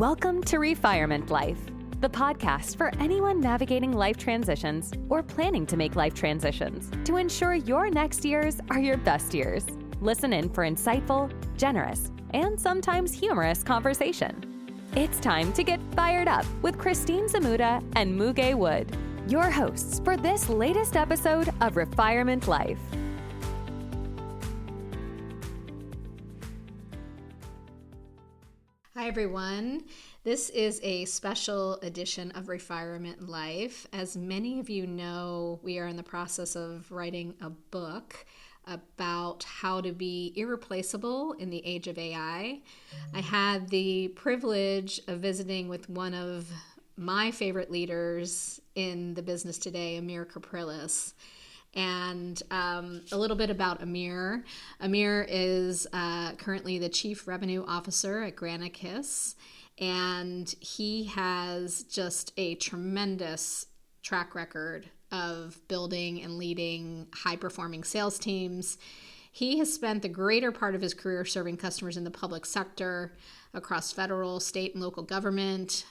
Welcome to Refirement Life, the podcast for anyone navigating life transitions or planning to make life transitions to ensure your next years are your best years. Listen in for insightful, generous, and sometimes humorous conversation. It's time to get fired up with Christine Zamuda and Muge Wood, your hosts for this latest episode of Refirement Life. Hi, everyone. This is a special edition of Refirement Life. As many of you know, we are in the process of writing a book about how to be irreplaceable in the age of AI. I had the privilege of visiting with one of my favorite leaders in the business today, Amir Capriles. And a little bit about Amir. Amir is currently the Chief Revenue Officer at Granicus, and he has just a tremendous track record of building and leading high-performing sales teams. He has spent the greater part of his career serving customers in the public sector across federal, state, and local government.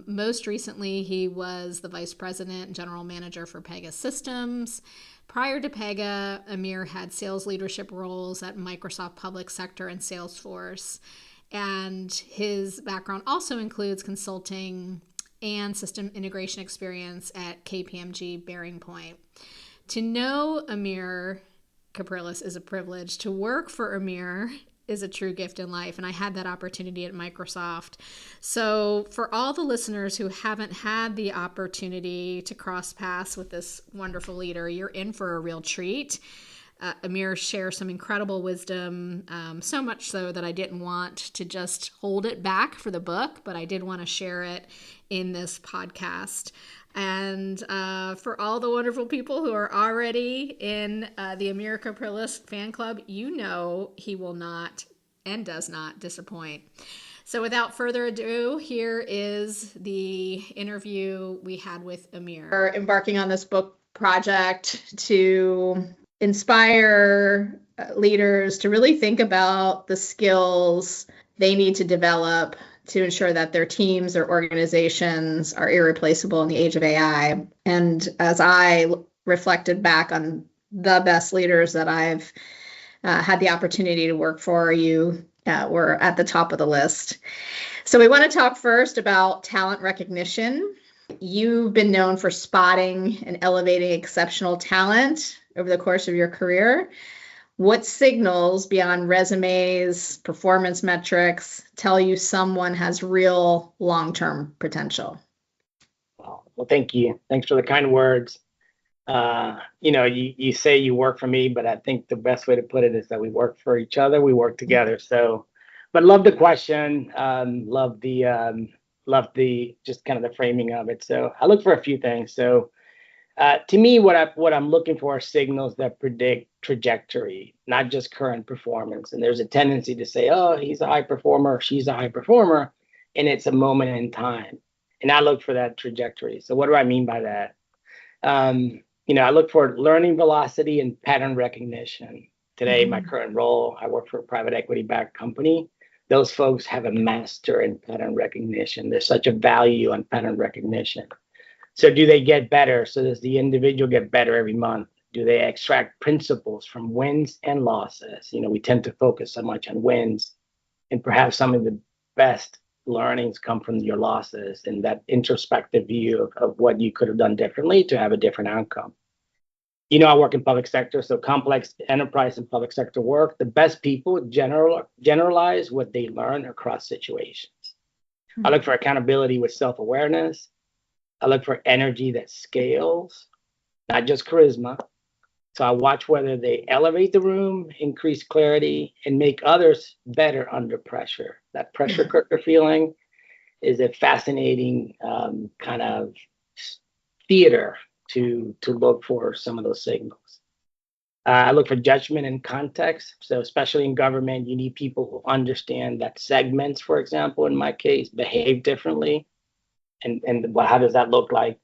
Most recently, he was the Vice President and General Manager for Pegasystems. Prior to Pega, Amir had sales leadership roles at Microsoft Public Sector and Salesforce. And his background also includes consulting and system integration experience at KPMG Bearing Point. To know Amir Capriles is a privilege. To work for Amir is a true gift in life, and I had that opportunity at Microsoft. So for all the listeners who haven't had the opportunity to cross paths with this wonderful leader, you're in for a real treat. Amir shares some incredible wisdom, so much so that I didn't want to just hold it back for the book, but I did want to share it in this podcast. And for all the wonderful people who are already in the Amir Capriles fan club, you know he will not and does not disappoint. So without further ado, here is the interview we had with Amir. We're embarking on this book project to inspire leaders to really think about the skills they need to develop to ensure that their teams or organizations are irreplaceable in the age of AI. And as I reflected back on the best leaders that I've had the opportunity to work for, you were at the top of the list. So we want to talk first about talent recognition. You've been known for spotting and elevating exceptional talent over the course of your career. What signals beyond resumes, performance metrics tell you someone has real long-term potential? Well, thank you. Thanks for the kind words. You say you work for me, but I think the best way to put it is that we work for each other. We work together. So, but love the question. Love the just kind of the framing of it. So I look for a few things. So to me, what I'm looking for are signals that predict trajectory, not just current performance. And there's a tendency to say, oh, he's a high performer, she's a high performer, and it's a moment in time. And I look for that trajectory. So what do I mean by that? I look for learning velocity and pattern recognition. Today, my current role, I work for a private equity-backed company. Those folks have a master in pattern recognition. There's such a value on pattern recognition. So do they get better? So does the individual get better every month? Do they extract principles from wins and losses? We tend to focus so much on wins, and perhaps some of the best learnings come from your losses and that introspective view of what you could have done differently to have a different outcome. I work in public sector, so complex enterprise and public sector work. The best people generalize what they learn across situations. I look for accountability with self-awareness. I look for energy that scales, not just charisma. So I watch whether they elevate the room, increase clarity, and make others better under pressure. That pressure cooker feeling is a fascinating kind of theater to look for some of those signals. I look for judgment and context. So especially in government, you need people who understand that segments, for example, in my case, behave differently. And how does that look like?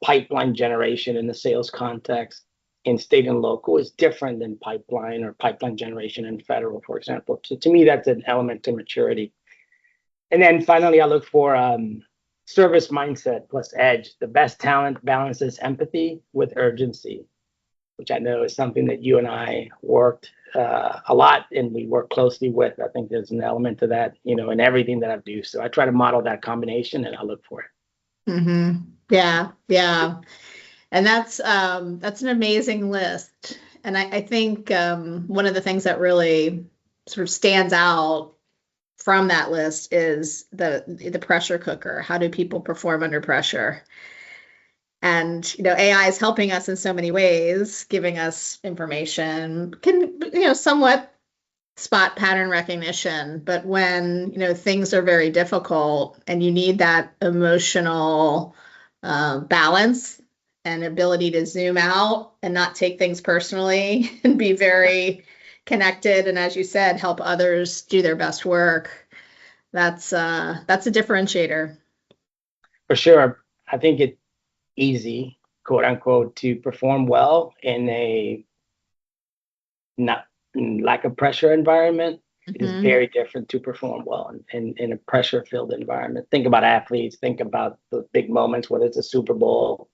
Pipeline generation in the sales context in state and local is different than pipeline generation in federal, for example. So to me, that's an element to maturity. And then finally, I look for service mindset plus edge. The best talent balances empathy with urgency, which I know is something that you and I worked a lot and we work closely with. I think there's an element to that, in everything that I do. So I try to model that combination and I look for it. Yeah, yeah. And that's an amazing list. And I think one of the things that really sort of stands out from that list is the pressure cooker. How do people perform under pressure? And AI is helping us in so many ways, giving us information, can somewhat spot pattern recognition. But when things are very difficult and you need that emotional balance and ability to zoom out and not take things personally and be very connected, and as you said, help others do their best work. That's a differentiator. For sure. I think it's easy, quote unquote, to perform well in a not lack of pressure environment. It is very different to perform well in a pressure filled environment. Think about athletes, think about the big moments, whether it's a Super Bowl,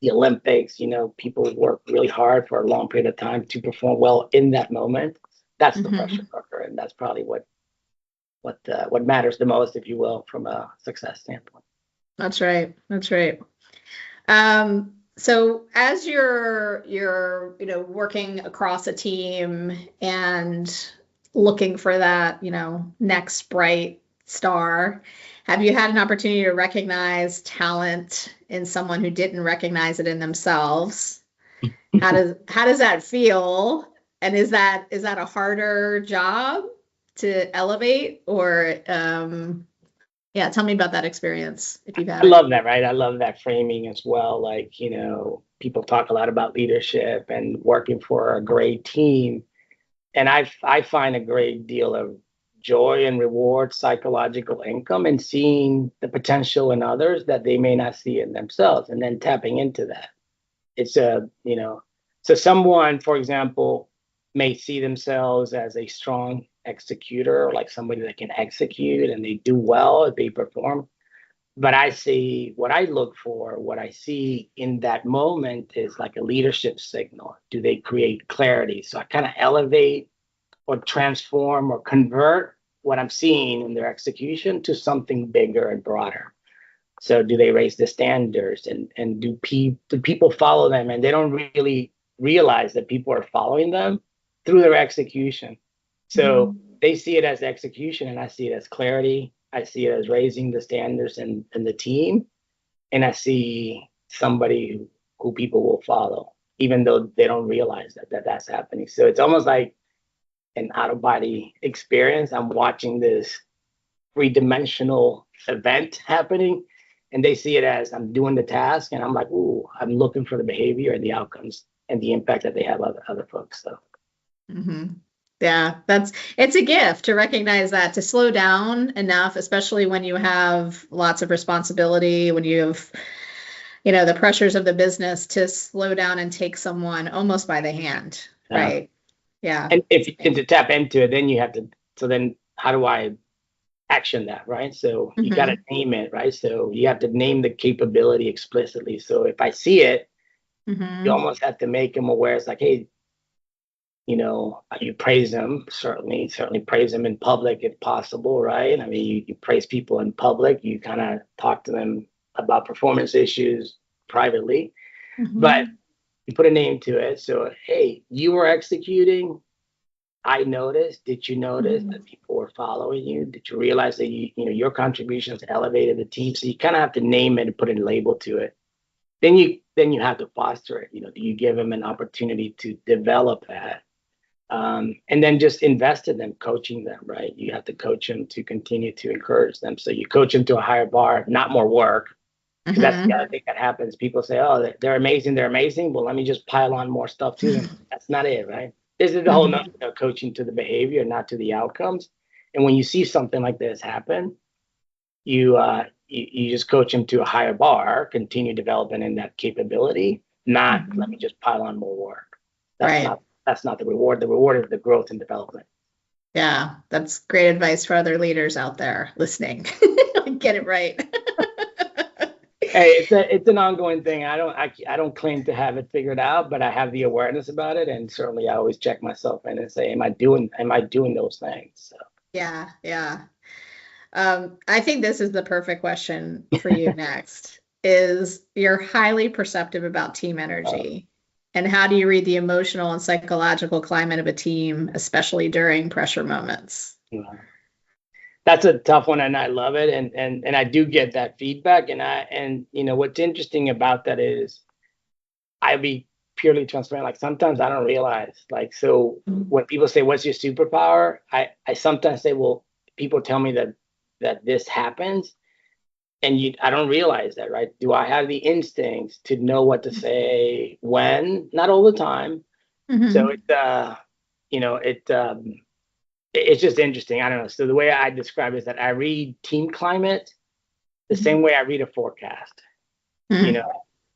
the Olympics, people work really hard for a long period of time to perform well in that moment. That's the pressure cooker. And that's probably what matters the most, if you will, from a success standpoint. That's right. That's right. So as you're working across a team and looking for that, next bright star, have you had an opportunity to recognize talent in someone who didn't recognize it in themselves? How does that feel? And is that a harder job to elevate, or yeah, tell me about that experience if you've had I it. love that, right? I love that framing as well. Like, people talk a lot about leadership and working for a great team. And I find a great deal of joy and reward, psychological income, and seeing the potential in others that they may not see in themselves, and then tapping into that. It's so someone, for example, may see themselves as a strong executor, like somebody that can execute and they do well, they perform. But I see what I look for, what I see in that moment is like a leadership signal. Do they create clarity? So I kind of elevate or transform or convert what I'm seeing in their execution to something bigger and broader. So do they raise the standards, and do people follow them, and they don't really realize that people are following them through their execution. So they see it as execution and I see it as clarity. I see it as raising the standards and the team. And I see somebody who people will follow, even though they don't realize that's happening. So it's almost like an out of body experience. I'm watching this three-dimensional event happening, and they see it as I'm doing the task, and I'm like, ooh, I'm looking for the behavior and the outcomes and the impact that they have on other folks. So. Yeah, it's a gift to recognize that, to slow down enough, especially when you have lots of responsibility, when you have, the pressures of the business, to slow down and take someone almost by the hand, right? Yeah. And to tap into it, then you have to, so then how do I action that, right? So you got to name it, right? So you have to name the capability explicitly. So if I see it, you almost have to make them aware. It's like, hey, you praise them, certainly praise them in public if possible, right? I mean, you praise people in public, you kind of talk to them about performance issues privately, but you put a name to it. So, hey, you were executing. I noticed. Did you notice that people were following you? Did you realize that your contributions elevated the team? So you kind of have to name it and put a label to it. Then you have to foster it. Do you give them an opportunity to develop that? And then just invest in them, coaching them, right? You have to coach them to continue to encourage them. So you coach them to a higher bar, not more work. Because that's the other thing that happens. People say, oh, they're amazing. Well, let me just pile on more stuff to them. That's not it, right? This is the whole notion of coaching to the behavior, not to the outcomes. And when you see something like this happen, you just coach them to a higher bar, continue developing in that capability, not let me just pile on more work. That's not the reward. The reward is the growth and development. Yeah, that's great advice for other leaders out there listening. Get it right. Hey, it's an ongoing thing. I don't claim to have it figured out, but I have the awareness about it, and certainly I always check myself in and say, am I doing those things? So. Yeah, yeah. I think this is the perfect question for you next. Is you're highly perceptive about team energy. And how do you read the emotional and psychological climate of a team, especially during pressure moments? Yeah. That's a tough one, and I love it, and I do get that feedback, and what's interesting about that is I'll be purely transparent. Like sometimes I don't realize. Like so, when people say, "What's your superpower?" I sometimes say, "Well, people tell me that this happens." And I don't realize that, right? Do I have the instincts to know what to say when? Not all the time. So it's just interesting. I don't know. So the way I describe it is that I read team climate the same way I read a forecast.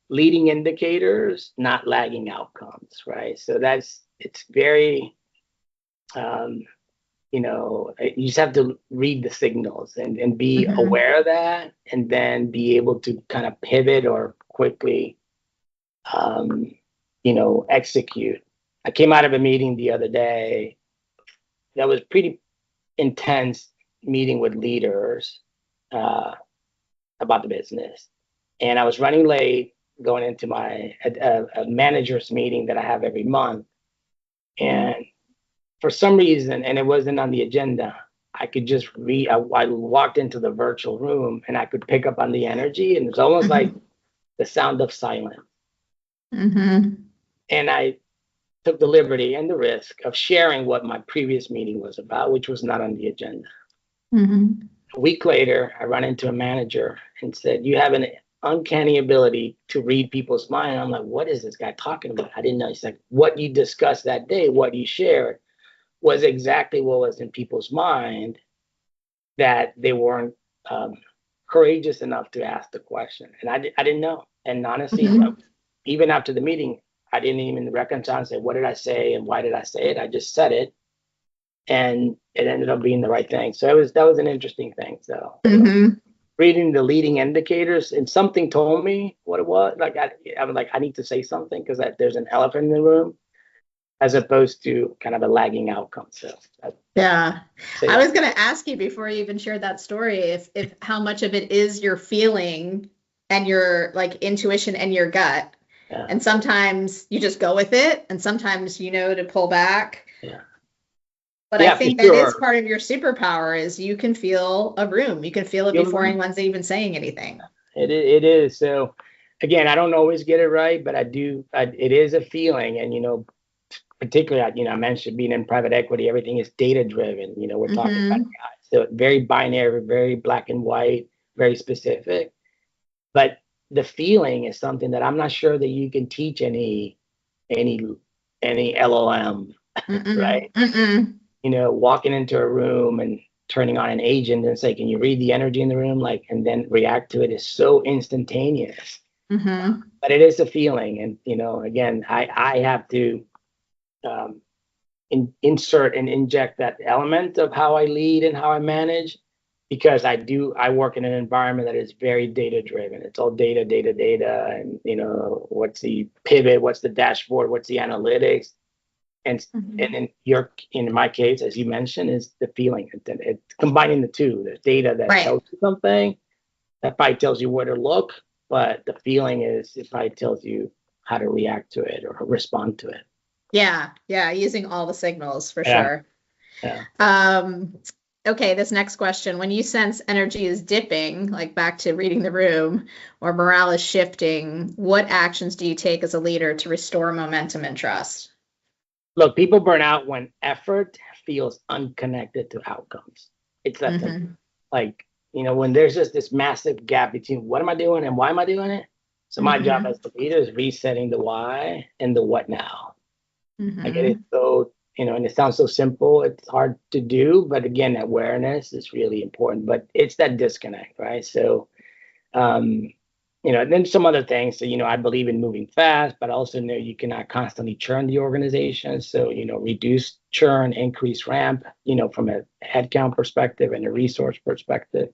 Leading indicators, not lagging outcomes, right? So it's very you just have to read the signals and be aware of that, and then be able to kind of pivot or quickly, execute. I came out of a meeting the other day that was pretty intense meeting with leaders about the business. And I was running late going into a manager's meeting that I have every month. And for some reason, and it wasn't on the agenda, I could just read. I walked into the virtual room and I could pick up on the energy, and it's almost like the sound of silence. And I took the liberty and the risk of sharing what my previous meeting was about, which was not on the agenda. A week later, I run into a manager and said, "You have an uncanny ability to read people's mind." I'm like, "What is this guy talking about?" I didn't know. He's like, "What you discussed that day, what you shared, was exactly what was in people's mind, that they weren't courageous enough to ask the question." And I didn't know. And honestly, even after the meeting, I didn't even reconcile and say, what did I say and why did I say it? I just said it, and it ended up being the right thing. So that was an interesting thing. So reading the leading indicators, and something told me what it was. Like I was like, I need to say something because there's an elephant in the room, as opposed to kind of a lagging outcome. So yeah, I was going to ask you before you even shared that story, if how much of it is your feeling and your like intuition and your gut. Yeah. And sometimes you just go with it, and sometimes to pull back. Yeah. But I think that is part of your superpower, is you can feel a room. You can feel it before anyone's even saying anything. It is. So again, I don't always get it right, but I do. It is a feeling, and particularly, I mentioned being in private equity, everything is data driven. We're talking about so very binary, very black and white, very specific. But the feeling is something that I'm not sure that you can teach any LLM, right? Walking into a room and turning on an agent and say, "Can you read the energy in the room?" And then react to it is so instantaneous. But it is a feeling, and again, I have to insert and inject that element of how I lead and how I manage, because I work in an environment that is very data driven. It's all data, and what's the pivot, what's the dashboard, what's the analytics, and in my case, as you mentioned, is the feeling. It's combining the two. The data that tells you something, that probably tells you where to look, but the feeling it probably tells you how to react to it or respond to it. Yeah, using all the signals for sure. Yeah. Okay, this next question. When you sense energy is dipping, like back to reading the room, or morale is shifting, what actions do you take as a leader to restore momentum and trust? Look, people burn out when effort feels unconnected to outcomes. It's that simple. When there's just this massive gap between what am I doing and why am I doing it? So my job as the leader is resetting the why and the what now. I get it. So, and it sounds so simple, it's hard to do, but again, awareness is really important, but it's that disconnect, right? So, and then some other things. So, I believe in moving fast, but I also know you cannot constantly churn the organization. So, reduce churn, increase ramp, from a headcount perspective and a resource perspective.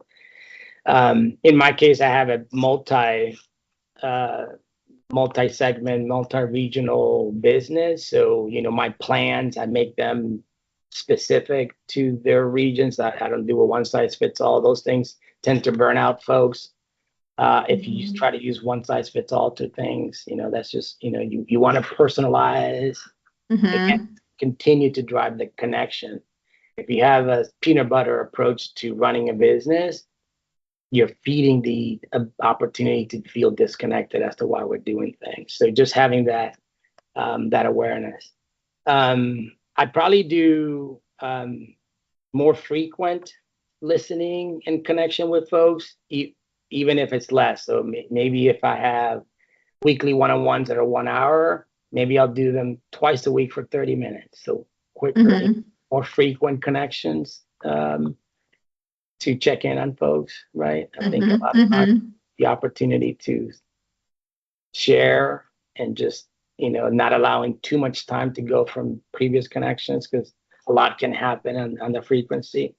In my case, I have a multi-segment, multi-regional business. So, my plans, I make them specific to their regions. I don't do a one size fits all. Those things tend to burn out folks. If you try to use one size fits all to things, that's just, you want to personalize, again, continue to drive the connection. If you have a peanut butter approach to running a business, you're feeding the opportunity to feel disconnected as to why we're doing things. So just having that awareness. I'd probably do more frequent listening and connection with folks, even if it's less. So maybe if I have weekly one-on-ones that are 1 hour, maybe I'll do them twice a week for 30 minutes. So quicker, more frequent connections. To check in on folks, right? I think a lot of times the opportunity to share and just, not allowing too much time to go from previous connections, because a lot can happen on the frequency.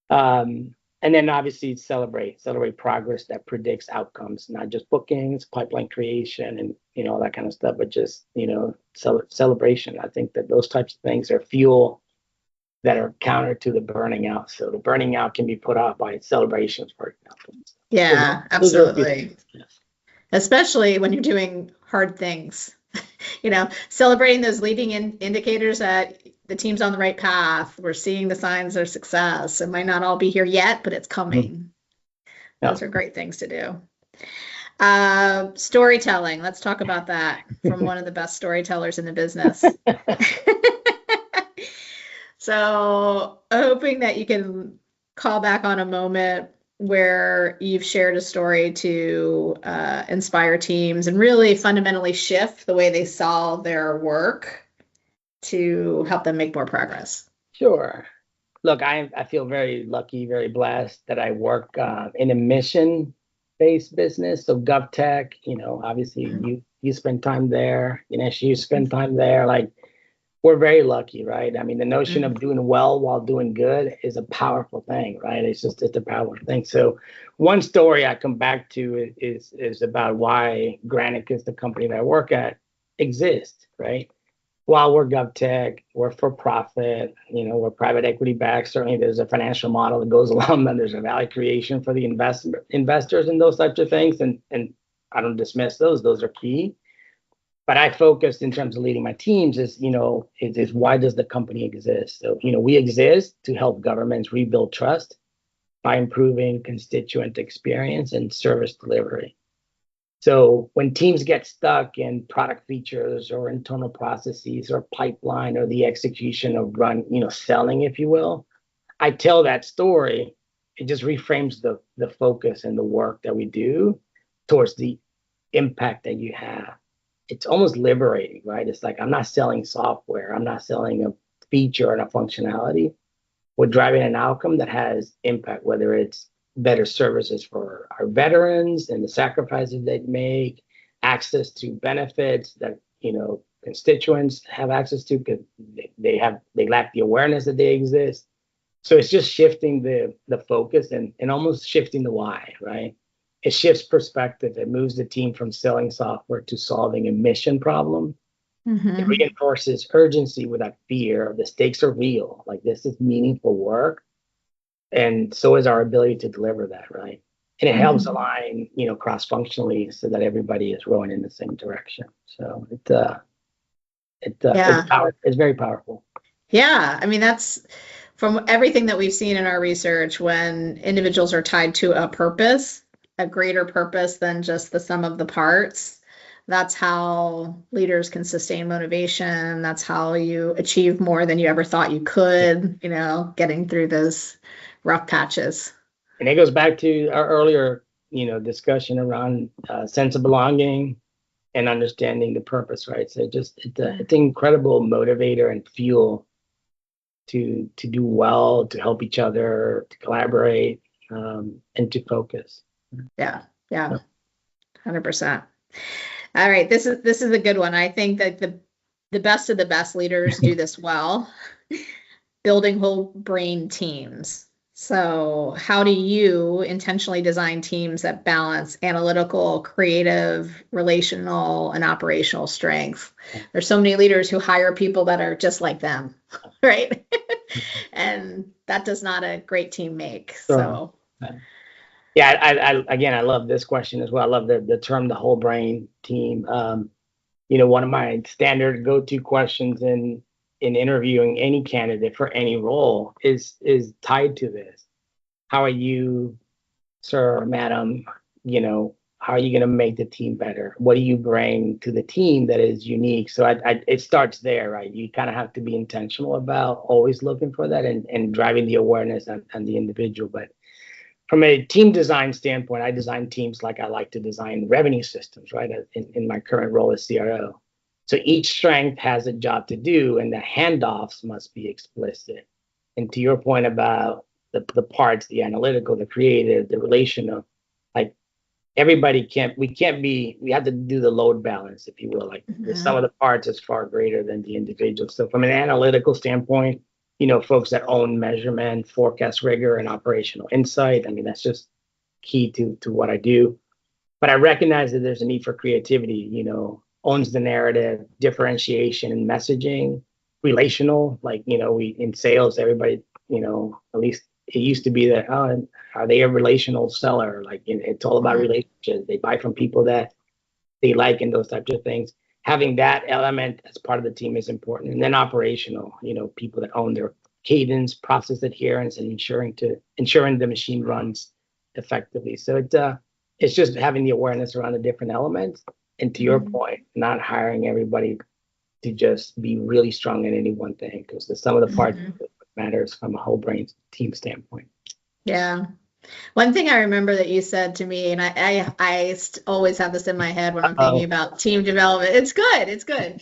And then obviously celebrate progress that predicts outcomes, not just bookings, pipeline creation, and, all that kind of stuff, but just, celebration. I think that those types of things are fuel that are counter to the burning out. So the burning out can be put off by celebrations, for example. Yeah, absolutely. Yes. Especially when you're doing hard things, celebrating those leading indicators that the team's on the right path. We're seeing the signs of success. It might not all be here yet, but it's coming. Those are great things to do. Storytelling. Let's talk about that from one of the best storytellers in the business. So hoping that you can call back on a moment where you've shared a story to inspire teams and really fundamentally shift the way they saw their work to help them make more progress. Sure. Look, I feel very lucky, very blessed that I work in a mission-based business. So GovTech, obviously you spend time there, you spend time there, like, we're very lucky, right? I mean, the notion of doing well while doing good is a powerful thing, right? It's a powerful thing. So one story I come back to is about why Granicus, the company that I work at, exists, right? While we're GovTech, we're for profit, we're private equity backed. Certainly there's a financial model that goes along, and there's a value creation for the investors and those types of things. And I don't dismiss those are key. But I focused in terms of leading my teams is why does the company exist? So, we exist to help governments rebuild trust by improving constituent experience and service delivery. So when teams get stuck in product features or internal processes or pipeline or the execution of selling, if you will, I tell that story. It just reframes the focus and the work that we do towards the impact that you have. It's almost liberating, right? It's like, I'm not selling software. I'm not selling a feature and a functionality. We're driving an outcome that has impact, whether it's better services for our veterans and the sacrifices they make, access to benefits that, constituents have access to because they lack the awareness that they exist. So it's just shifting the focus and almost shifting the why, right? It shifts perspective. It moves the team from selling software to solving a mission problem. It reinforces urgency without fear. The stakes are real. Like, this is meaningful work. And so is our ability to deliver that, right? And it helps align, cross-functionally so that everybody is rowing in the same direction. So it's very powerful. Yeah. I mean, that's from everything that we've seen in our research, when individuals are tied to a purpose, a greater purpose than just the sum of the parts. That's how leaders can sustain motivation. That's how you achieve more than you ever thought you could, getting through those rough patches. And it goes back to our earlier, discussion around sense of belonging and understanding the purpose, right? So it's an incredible motivator and fuel to do well, to help each other, to collaborate, and to focus. Yeah. 100%. All right, this is a good one. I think that the best of the best leaders do this well. Building whole brain teams. So how do you intentionally design teams that balance analytical, creative, relational, and operational strengths? There's so many leaders who hire people that are just like them, right? And that does not a great team make. So yeah, I love this question as well. I love the term, the whole brain team. One of my standard go-to questions in interviewing any candidate for any role is tied to this. How are you, sir or madam? How are you going to make the team better? What do you bring to the team that is unique? So it starts there, right? You kind of have to be intentional about always looking for that and driving the awareness on the individual. But from a team design standpoint, I design teams like I like to design revenue systems, right? In my current role as CRO. So each strength has a job to do, and the handoffs must be explicit. And to your point about the parts, the analytical, the creative, the relational, like we have to do the load balance, if you will. Like the sum of the parts is far greater than the individual. So from an analytical standpoint, folks that own measurement, forecast rigor, and operational insight, I mean, that's just key to what I do. But I recognize that there's a need for creativity, owns the narrative, differentiation and messaging, relational, like, we in sales, everybody, at least it used to be that, are they a relational seller? Like, it's all about relationships. They buy from people that they like and those types of things. Having that element as part of the team is important. And then operational, people that own their cadence, process adherence, and ensuring the machine runs effectively. So it's just having the awareness around the different elements. And to your point, not hiring everybody to just be really strong in any one thing, because the sum of the parts matters from a whole brain team standpoint. Yeah. One thing I remember that you said to me, and I always have this in my head when I'm thinking about team development. It's good. It's good.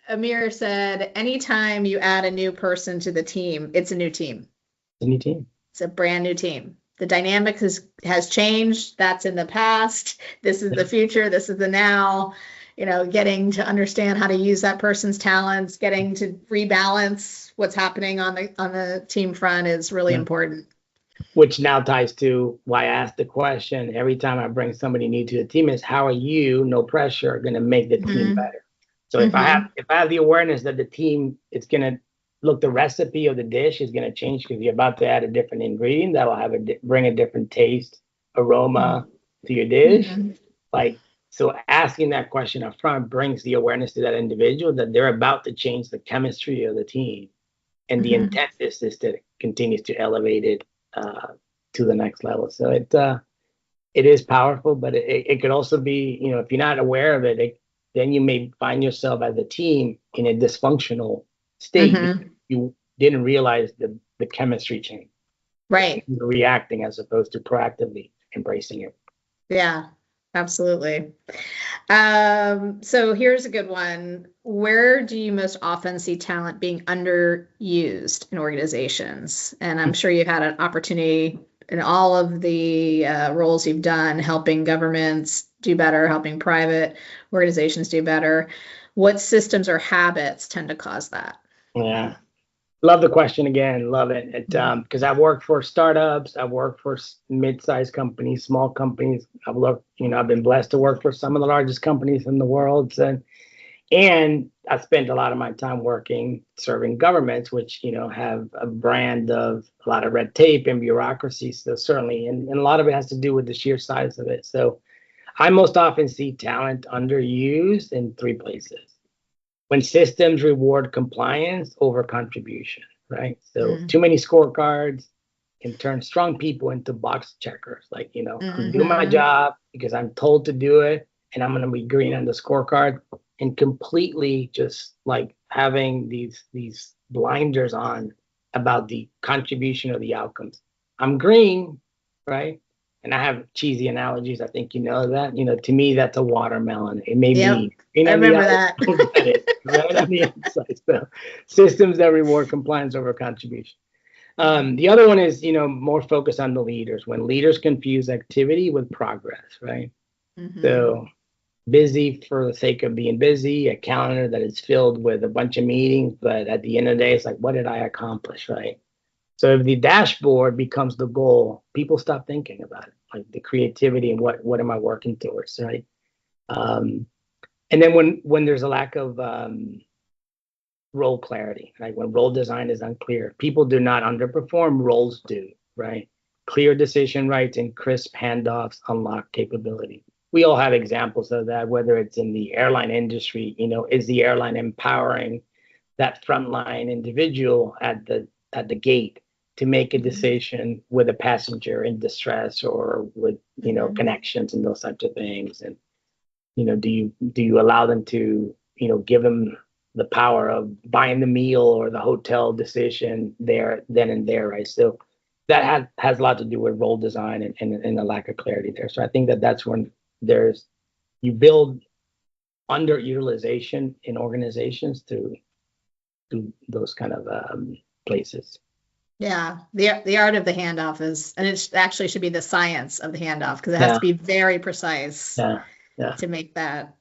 Amir said, anytime you add a new person to the team, it's a new team. A new team. It's a brand new team. The dynamic has changed. That's in the past. This is the future. This is the now. Getting to understand how to use that person's talents, getting to rebalance what's happening on the team front is really important. Which now ties to why I asked the question every time I bring somebody new to the team is, how are you, no pressure, going to make the team better? So if I have the awareness that the team is going to look, the recipe of the dish is going to change because you're about to add a different ingredient that will bring a different taste, aroma to your dish. So asking that question up front brings the awareness to that individual that they're about to change the chemistry of the team. And the intent is that it continues to elevate it to the next level. So it is powerful, but it could also be, if you're not aware of it, then you may find yourself as a team in a dysfunctional state. You didn't realize the chemistry change. Right. You're reacting as opposed to proactively embracing it. Yeah, absolutely. So here's a good one. Where do you most often see talent being underused in organizations? And I'm sure you've had an opportunity in all of the roles you've done, helping governments do better, helping private organizations do better. What systems or habits tend to cause that? Yeah. Love the question again. Love it. Because I've worked for startups. I've worked for mid-sized companies, small companies. I've been blessed to work for some of the largest companies in the world. And I spent a lot of my time serving governments, which, have a brand of a lot of red tape and bureaucracy. So certainly, and a lot of it has to do with the sheer size of it. So I most often see talent underused in three places. When systems reward compliance over contribution, right? So too many scorecards can turn strong people into box checkers. Like, I'm doing my job because I'm told to do it, and I'm going to be green on the scorecard, and completely just like having these blinders on about the contribution or the outcomes. I'm green, right? And I have cheesy analogies. I think you know that. To me, that's a watermelon. It may be. I remember that. Right on the outside. So systems that reward compliance over contribution. The other one is, more focused on the leaders. When leaders confuse activity with progress, right? So busy for the sake of being busy, a calendar that is filled with a bunch of meetings, but at the end of the day, it's like, what did I accomplish, right? So if the dashboard becomes the goal, people stop thinking about it, like the creativity and what am I working towards, right? And then when there's a lack of role clarity, right? When role design is unclear, people do not underperform, roles do, right? Clear decision rights and crisp handoffs unlock capability. We all have examples of that, whether it's in the airline industry, is the airline empowering that frontline individual at the gate to make a decision with a passenger in distress or with, connections and those types of things. And, do you allow them to, give them the power of buying the meal or the hotel decision there, then and there, right? So that has a lot to do with role design and the lack of clarity there. So I think that's when you build underutilization in organizations to those kind of places. Yeah, the art of the handoff and it actually should be the science of the handoff, because it has to be very precise to make that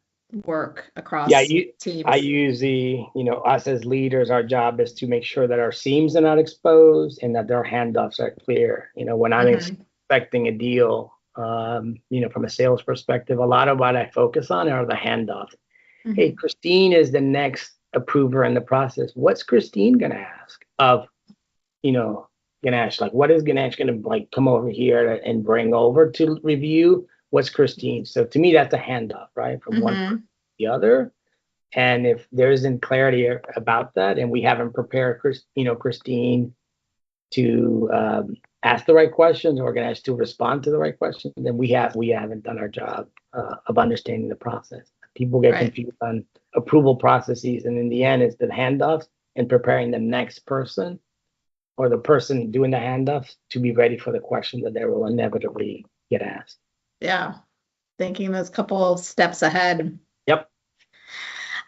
work across teams. I use us as leaders, our job is to make sure that our seams are not exposed and that their handoffs are clear. When I'm expecting a deal, from a sales perspective, a lot of what I focus on are the handoffs. Hey, Christine is the next approver in the process. What's Christine going to ask of, Ganesh? Like, what is Ganesh going to come over here and bring over to review? What's Christine? So to me, that's a handoff, right? From one to the other. And if there isn't clarity about that, and we haven't prepared, Christine to ask the right questions or Ganesh to respond to the right questions, then we haven't done our job of understanding the process. People get confused on approval processes, and in the end, it's the handoffs and preparing the next person or the person doing the handoffs to be ready for the question that they will inevitably get asked. Yeah, thinking those couple steps ahead. Yep.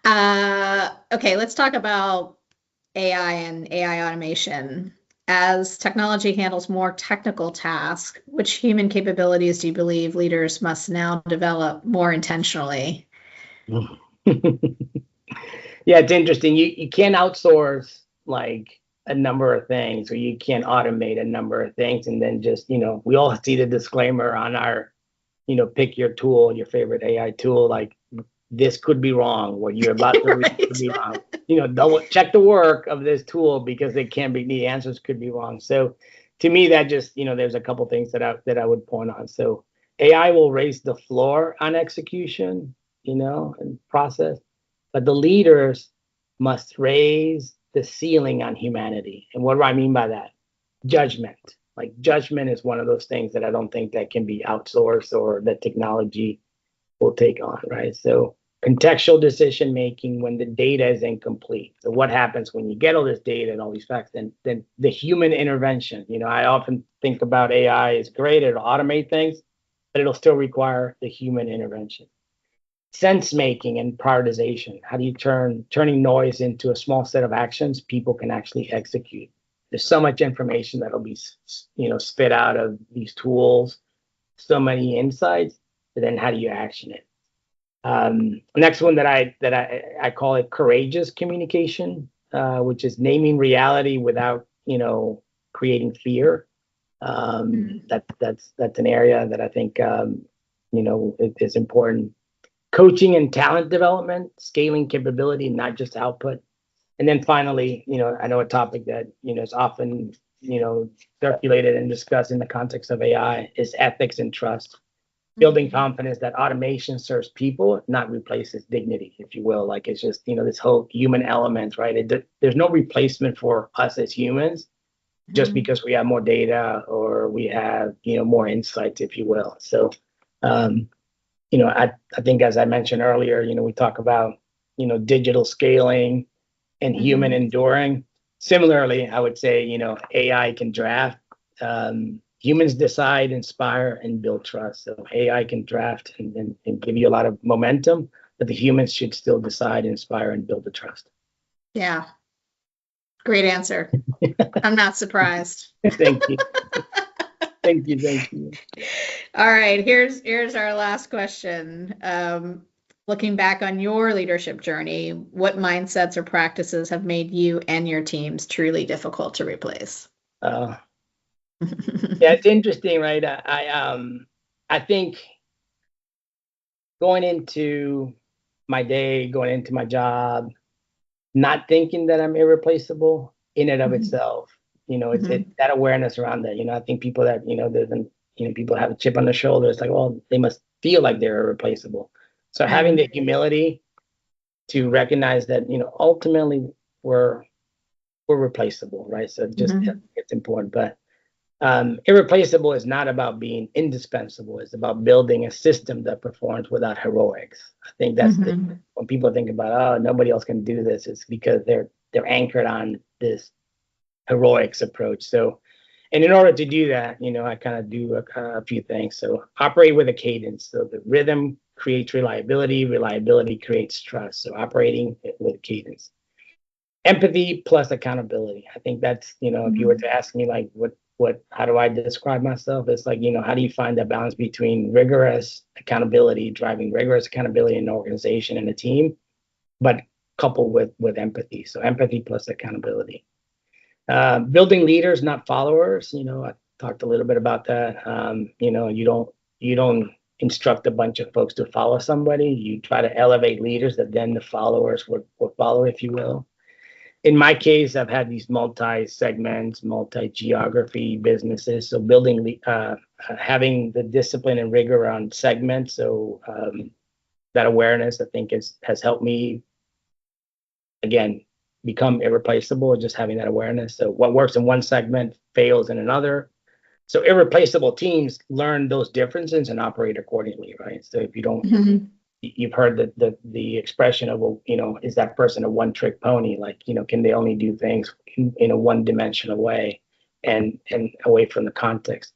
Okay, let's talk about AI and AI automation. As technology handles more technical tasks, which human capabilities do you believe leaders must now develop more intentionally? Yeah, it's interesting. You can't outsource like a number of things, or you can't automate a number of things, and then just, we all see the disclaimer on our, pick your tool, your favorite AI tool, like this could be wrong. What you're about to read could be wrong. Double check the work of this tool because it can be, the answers could be wrong. So to me, that just, there's a couple things that I would point on. So AI will raise the floor on execution, and process, but the leaders must raise the ceiling on humanity. And what do I mean by that? Judgment. Like, judgment is one of those things that I don't think that can be outsourced or that technology will take on, right? So contextual decision making when the data is incomplete. So what happens when you get all this data and all these facts? Then the human intervention. I often think about AI is great, it'll automate things, but it'll still require the human intervention. Sense making and prioritization. How do you turning noise into a small set of actions people can actually execute? There's so much information that'll be, spit out of these tools, so many insights, but then how do you action it? Next one that I call it courageous communication, which is naming reality without, creating fear. That's an area that I think, is important. Coaching and talent development, scaling capability, not just output. And then finally, I know a topic that, is often, circulated and discussed in the context of AI is ethics and trust. Building confidence that automation serves people, not replaces dignity, if you will. Like, it's just, this whole human element, right? There's no replacement for us as humans just because we have more data or we have, more insights, if you will. So, I think, as I mentioned earlier, we talk about, digital scaling and human enduring. Similarly, I would say, AI can draft. Humans decide, inspire, and build trust. So AI can draft and give you a lot of momentum, but the humans should still decide, inspire, and build the trust. Yeah. Great answer. I'm not surprised. Thank you. Thank you. All right, here's our last question. Looking back on your leadership journey, what mindsets or practices have made you and your teams truly difficult to replace? Yeah, it's interesting, right? I think going into my day, going into my job, not thinking that I'm irreplaceable in and of itself, it's that awareness around that. I think people that, people have a chip on their shoulder. It's like, well, they must feel like they're irreplaceable. So having the humility to recognize that, ultimately we're replaceable, right? So just it's important. But irreplaceable is not about being indispensable. It's about building a system that performs without heroics. I think that's when people think about, oh, nobody else can do this, it's because they're anchored on this heroics approach. So, and in order to do that, I kind of do a few things. So operate with a cadence. So the rhythm creates reliability. Reliability creates trust. So operating with cadence. Empathy plus accountability. I think that's, if you were to ask me like how do I describe myself? It's like, how do you find that balance between rigorous accountability, driving rigorous accountability in an organization and a team, but coupled with empathy. So empathy plus accountability. Building leaders, not followers. I talked a little bit about that. You don't instruct a bunch of folks to follow somebody. You try to elevate leaders that then the followers would follow, if you will. In my case, I've had these multi-segments, multi-geography businesses. So having the discipline and rigor around segments. So that awareness, I think, has helped me, again, become irreplaceable, just having that awareness. So what works in one segment fails in another. So irreplaceable teams learn those differences and operate accordingly, right? So if you don't, you've heard the expression of, well, is that person a one-trick pony? Like, can they only do things in a one-dimensional way and away from the context?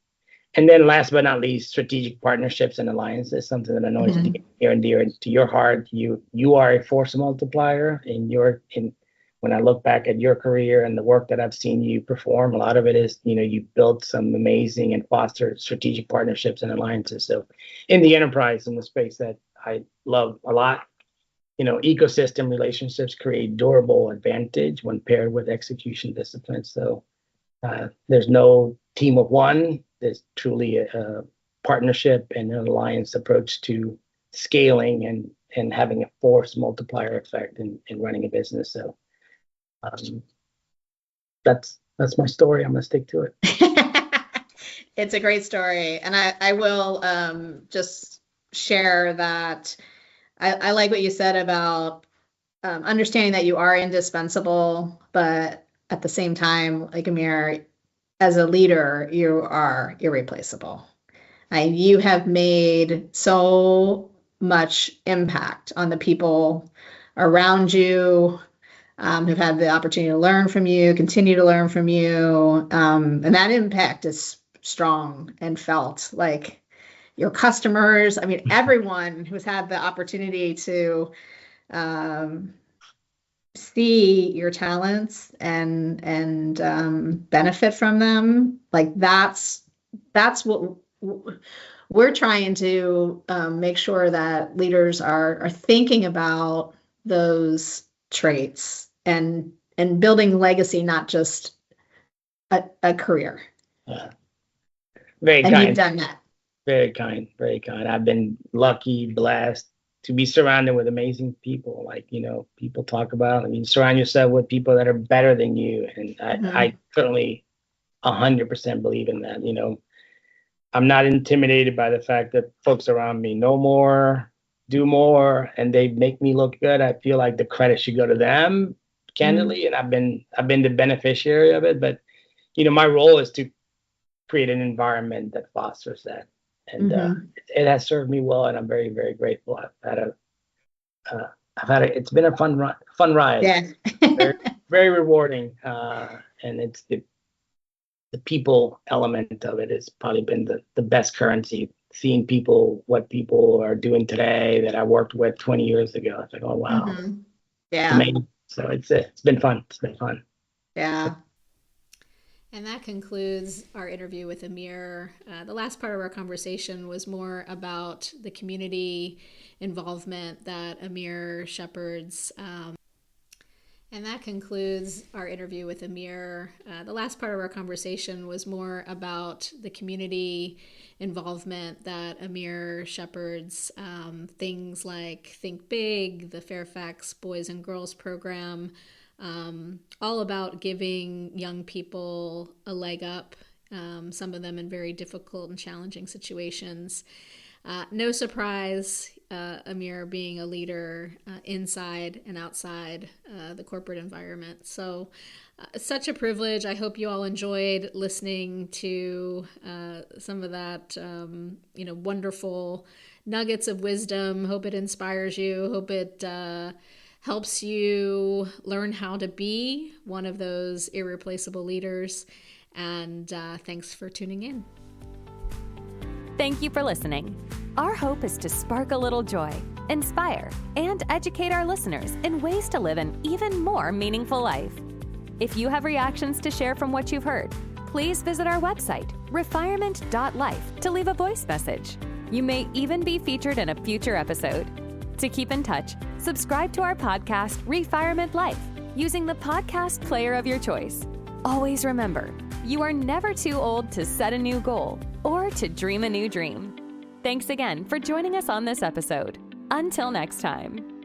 And then last but not least, strategic partnerships and alliances, something that I know is near and dear to your heart. You are a force multiplier when I look back at your career and the work that I've seen you perform, a lot of it is, you built some amazing and fostered strategic partnerships and alliances. So in the enterprise, in the space that I love a lot, ecosystem relationships create durable advantage when paired with execution discipline. So there's no team of one. There's truly a partnership and an alliance approach to scaling and having a force multiplier effect in running a business. So that's my story. I'm gonna stick to it. It's a great story, and I will just share that I like what you said about understanding that you are indispensable, but at the same time, like Amir, as a leader, you are irreplaceable. You have made so much impact on the people around you, who've had the opportunity to learn from you, continue to learn from you. And that impact is strong and felt. Like your customers, everyone who's had the opportunity to see your talents and benefit from them, like that's what we're trying to make sure that leaders are thinking about those traits and building legacy, not just a career. Very and kind. You've done that. Very kind, very kind. I've been lucky, blessed to be surrounded with amazing people. Like, people talk about, surround yourself with people that are better than you. And I certainly 100% believe in that. I'm not intimidated by the fact that folks around me know more, do more, and they make me look good. I feel like the credit should go to them, candidly, and I've been the beneficiary of it. But my role is to create an environment that fosters that, and it has served me well, and I'm very, very grateful. It's been a fun ride. Yeah. very, very rewarding, and it's the people element of it has probably been the best currency. Seeing what people are doing today that I worked with 20 years ago. It's like, oh wow. Yeah. So it's been fun. It's been fun. Yeah. And that concludes our interview with Amir. The last part of our conversation was more about the community involvement that Amir shepherds. And that concludes our interview with Amir. The last part of our conversation was more about the community involvement that Amir shepherds. Things like Think Big, the Fairfax Boys and Girls Program, all about giving young people a leg up, some of them in very difficult and challenging situations. No surprise, Amir being a leader inside and outside the corporate environment. So such a privilege. I hope you all enjoyed listening to some of that, wonderful nuggets of wisdom. Hope it inspires you. Hope it helps you learn how to be one of those irreplaceable leaders. And thanks for tuning in. Thank you for listening. Our hope is to spark a little joy, inspire, and educate our listeners in ways to live an even more meaningful life. If you have reactions to share from what you've heard, please visit our website, refirement.life, to leave a voice message. You may even be featured in a future episode. To keep in touch, subscribe to our podcast, Refirement Life, using the podcast player of your choice. Always remember, you are never too old to set a new goal or to dream a new dream. Thanks again for joining us on this episode. Until next time.